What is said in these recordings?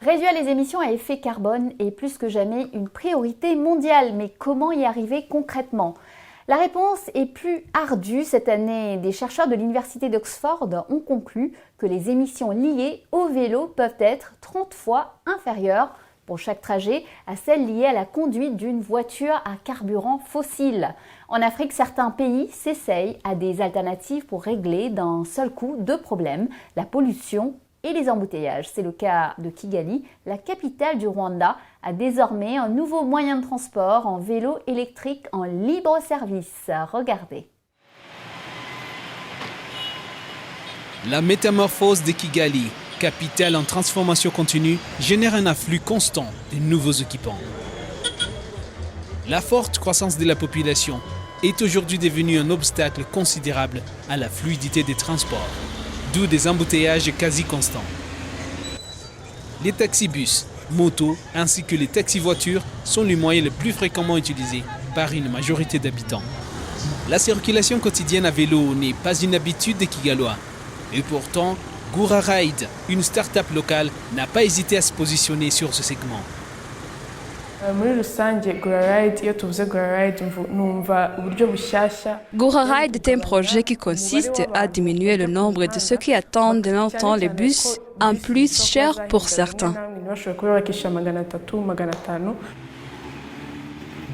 Réduire les émissions à effet carbone est plus que jamais une priorité mondiale, mais comment y arriver concrètement ? La réponse est plus ardue. Cette année, des chercheurs de l'Université d'Oxford ont conclu que les émissions liées au vélo peuvent être 30 fois inférieures pour chaque trajet à celles liées à la conduite d'une voiture à carburant fossile. En Afrique, certains pays s'essayent à des alternatives pour régler d'un seul coup deux problèmes, la pollution et les embouteillages. C'est le cas de Kigali, la capitale du Rwanda, a désormais un nouveau moyen de transport en vélo électrique en libre service. Regardez. La métamorphose de Kigali, capitale en transformation continue, génère un afflux constant de nouveaux équipements. La forte croissance de la population est aujourd'hui devenue un obstacle considérable à la fluidité des transports, d'où des embouteillages quasi constants. Les taxibus, motos ainsi que les taxi-voitures sont les moyens les plus fréquemment utilisés par une majorité d'habitants. La circulation quotidienne à vélo n'est pas une habitude des Kigalois. Et pourtant, Gura Ride, une start-up locale, n'a pas hésité à se positionner sur ce segment. Gura Ride est un projet qui consiste à diminuer le nombre de ceux qui attendent longtemps les bus, en plus cher pour certains.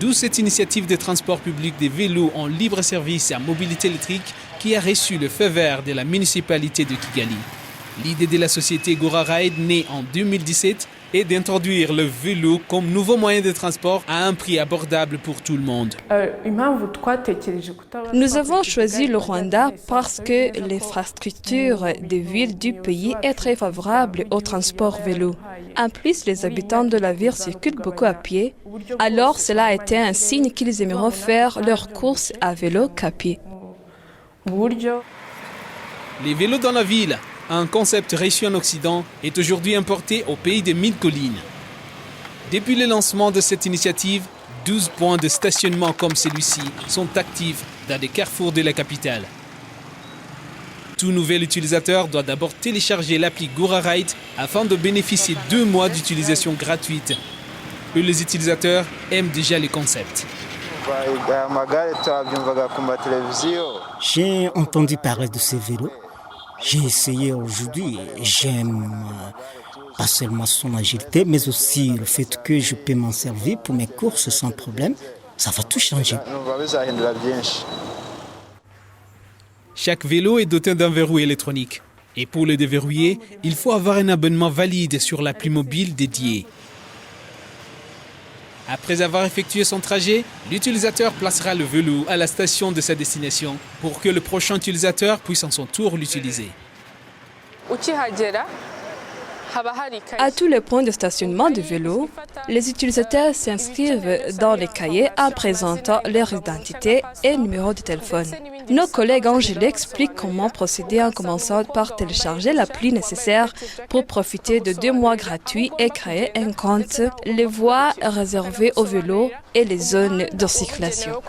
D'où cette initiative de transport public des vélos en libre service à mobilité électrique qui a reçu le feu vert de la municipalité de Kigali. L'idée de la société Gura Ride, née en 2017, est d'introduire le vélo comme nouveau moyen de transport à un prix abordable pour tout le monde. Nous avons choisi le Rwanda parce que l'infrastructure des villes du pays est très favorable au transport vélo. En plus, les habitants de la ville circulent beaucoup à pied, alors cela a été un signe qu'ils aimeront faire leurs courses à vélo qu'à pied. Les vélos dans la ville, un concept reçu en Occident, est aujourd'hui importé au pays des 1000 collines. Depuis le lancement de cette initiative, 12 points de stationnement comme celui-ci sont actifs dans des carrefours de la capitale. Tout nouvel utilisateur doit d'abord télécharger l'appli Gura Ride afin de bénéficier de 2 mois d'utilisation gratuite. Et les utilisateurs aiment déjà le concept. J'ai entendu parler de ces vélos. J'ai essayé aujourd'hui. J'aime pas seulement son agilité, mais aussi le fait que je peux m'en servir pour mes courses sans problème. Ça va tout changer. Chaque vélo est doté d'un verrou électronique. Et pour le déverrouiller, il faut avoir un abonnement valide sur l'appli mobile dédiée. Après avoir effectué son trajet, l'utilisateur placera le vélo à la station de sa destination pour que le prochain utilisateur puisse en son tour l'utiliser. À tous les points de stationnement de vélo, les utilisateurs s'inscrivent dans les cahiers en présentant leur identité et numéro de téléphone. Nos collègues Angèle expliquent comment procéder en commençant par télécharger l'appli nécessaire pour profiter de 2 mois gratuits et créer un compte, les voies réservées aux vélos et les zones de circulation.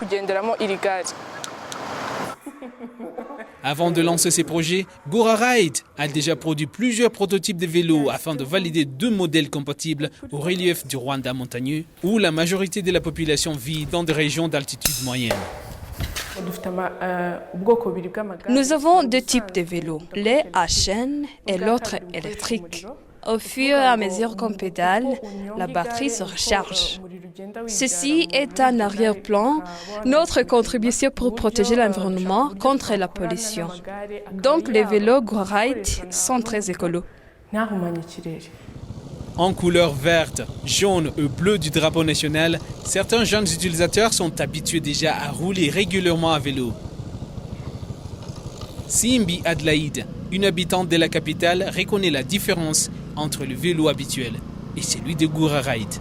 Avant de lancer ses projets, Gura Ride a déjà produit plusieurs prototypes de vélos afin de valider 2 modèles compatibles au relief du Rwanda montagneux, où la majorité de la population vit dans des régions d'altitude moyenne. Nous avons 2 types de vélos, les à chaîne et l'autre électrique. Au fur et à mesure qu'on pédale, la batterie se recharge. Ceci est un arrière-plan, notre contribution pour protéger l'environnement contre la pollution. Donc les vélos Gura Ride sont très écolos. En couleur verte, jaune et bleue du drapeau national, certains jeunes utilisateurs sont habitués déjà à rouler régulièrement à vélo. Simbi Adlaïde, une habitante de la capitale, reconnaît la différence entre le vélo habituel et celui de Gura Ride.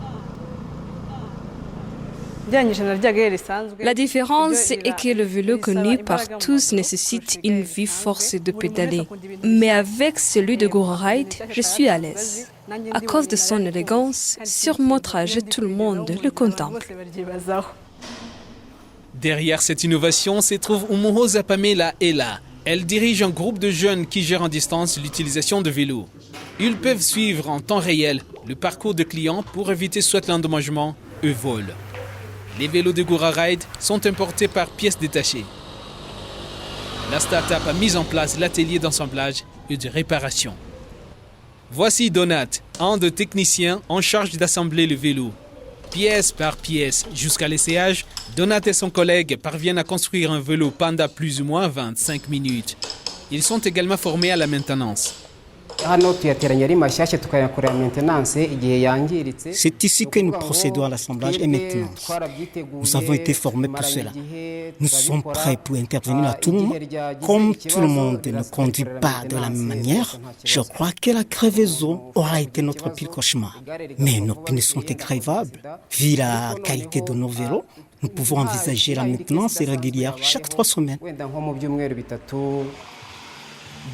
La différence est que le vélo connu par tous nécessite une vive force de pédaler. Mais avec celui de Gura Ride, je suis à l'aise. À cause de son élégance, sur mon trajet, tout le monde le contemple. Derrière cette innovation se trouve Umuhoza Pamela Ella, Elle dirige un groupe de jeunes qui gèrent en distance l'utilisation de vélos. Ils peuvent suivre en temps réel le parcours de clients pour éviter soit l'endommagement ou vol. Les vélos de Gouraride sont importés par pièces détachées. La start-up a mis en place l'atelier d'assemblage et de réparation. Voici Donat, un des techniciens en charge d'assembler le vélo. Pièce par pièce, jusqu'à l'essayage, Donat et son collègue parviennent à construire un vélo pendant plus ou moins 25 minutes. Ils sont également formés à la maintenance. C'est ici que nous procédons à l'assemblage et maintenance. Nous avons été formés pour cela. Nous sommes prêts pour intervenir à tout moment. Comme tout le monde ne conduit pas de la même manière, je crois que la crevaison aura été notre pire cauchemar. Mais nos pneus sont écrévables. Vu la qualité de nos vélos, nous pouvons envisager la maintenance régulière chaque 3 semaines.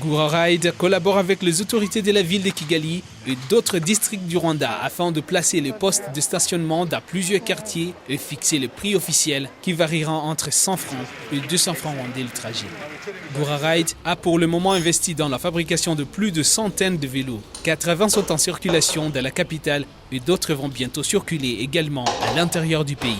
Gouraride collabore avec les autorités de la ville de Kigali et d'autres districts du Rwanda afin de placer les postes de stationnement dans plusieurs quartiers et fixer le prix officiel qui variera entre 100 francs et 200 francs rwandais le trajet. Gouraride a pour le moment investi dans la fabrication de plus de centaines de vélos. 80 sont en circulation dans la capitale et d'autres vont bientôt circuler également à l'intérieur du pays.